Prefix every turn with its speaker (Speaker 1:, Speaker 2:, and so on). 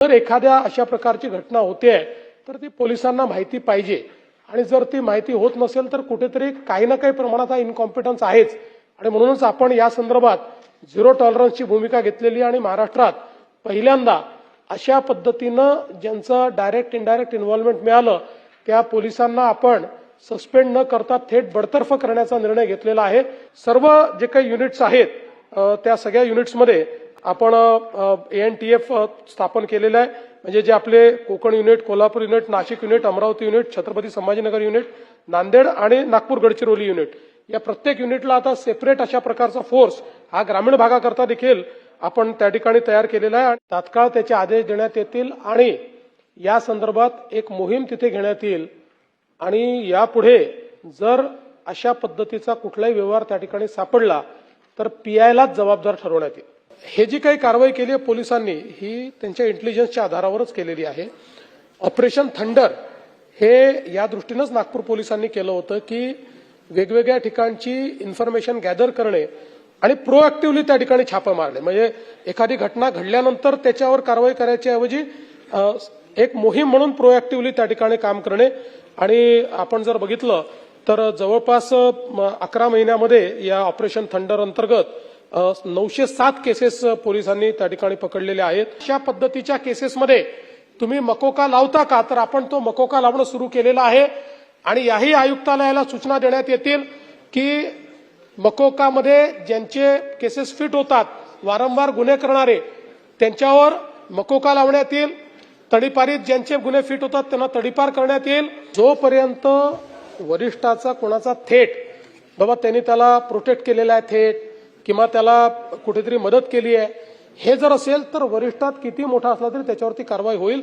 Speaker 1: जर एखाद्या अशा प्रकारची घटना होते तर ती पोलिसांना माहिती पाहिजे आणि जर ती माहिती होत नसेल तर कुठेतरी काही ना काही प्रमाणात इनकॉम्पिटन्स आहेच आणि म्हणूनच आपण या संदर्भात झिरो टॉलरन्सची भूमिका घेतलेली आणि महाराष्ट्रात पहिल्यांदा अशा पद्धतीनं ज्यांचं डायरेक्ट इनडायरेक्ट इन्व्हॉल्वमेंट मिळालं त्या पोलिसांना आपण सस्पेंड न करता थेट बडतर्फ करण्याचा निर्णय घेतलेला आहे। सर्व जे काही युनिट्स आहेत त्या सगळ्या युनिट्समध्ये आपण ANTF स्थापन केलेलं आहे। म्हणजे जे आपले Konkan unit, Kolhapur unit, Nashik unit, Amravati unit, Chhatrapati Sambhajinagar unit, Nanded आणि नागपूर गडचिरोली युनिट या प्रत्येक युनिटला आता सेपरेट अशा प्रकारचा फोर्स हा ग्रामीण भागाकरता देखील आपण त्या ठिकाणी तयार केलेला आहे। तात्काळ त्याचे आदेश देण्यात येतील आणि या संदर्भात एक मोहीम तिथे घेण्यात येईल आणि यापुढे जर अशा पद्धतीचा कुठलाही व्यवहार त्या ठिकाणी सापडला तर PIलाच जबाबदार ठरवण्यात येईल। हे जी काही कारवाई केली आहे पोलिसांनी ही त्यांच्या इंटेलिजन्सच्या आधारावरच केलेली आहे। ऑपरेशन थंडर हे या दृष्टीनेच नागपूर पोलिसांनी केलं होतं की वेगवेगळ्या ठिकाणची इन्फॉर्मेशन गॅदर करणे आणि प्रोएक्टिव्हली त्या ठिकाणी छापे मारणे। म्हणजे एखादी घटना घडल्यानंतर त्याच्यावर कारवाई करायच्या ऐवजी एक मोहीम म्हणून प्रोएक्टिव्हली त्या ठिकाणी काम करणे आणि आपण जर बघितलं तर जवळपास 11 महिन्यामध्ये या ऑपरेशन थंडर अंतर्गत 907 केसेस पोलिसांनी त्या ठिकाणी पकडलेल्या आहेत। अशा पद्धतीच्या केसेसमध्ये तुम्ही मकोका लावता का, तर आपण तो मकोका लावणं सुरू केलेला आहे आणि याही आयुक्तालयाला सूचना देण्यात येतील की मकोकामध्ये ज्यांचे केसेस फिट होतात, वारंवार गुन्हे करणारे त्यांच्यावर मकोका लावण्यात येईल। तडीपारीत ज्यांचे गुन्हे फिट होतात त्यांना तडीपार करण्यात येईल। जोपर्यंत वरिष्ठाचा कोणाचा थेट बाबा त्यांनी त्याला प्रोटेक्ट केलेला आहे थेट किंवा त्याला कुठेतरी मदत केली आहे हे जर असेल तर वरिष्ठात किती मोठा असला तरी त्याच्यावरती कारवाई होईल।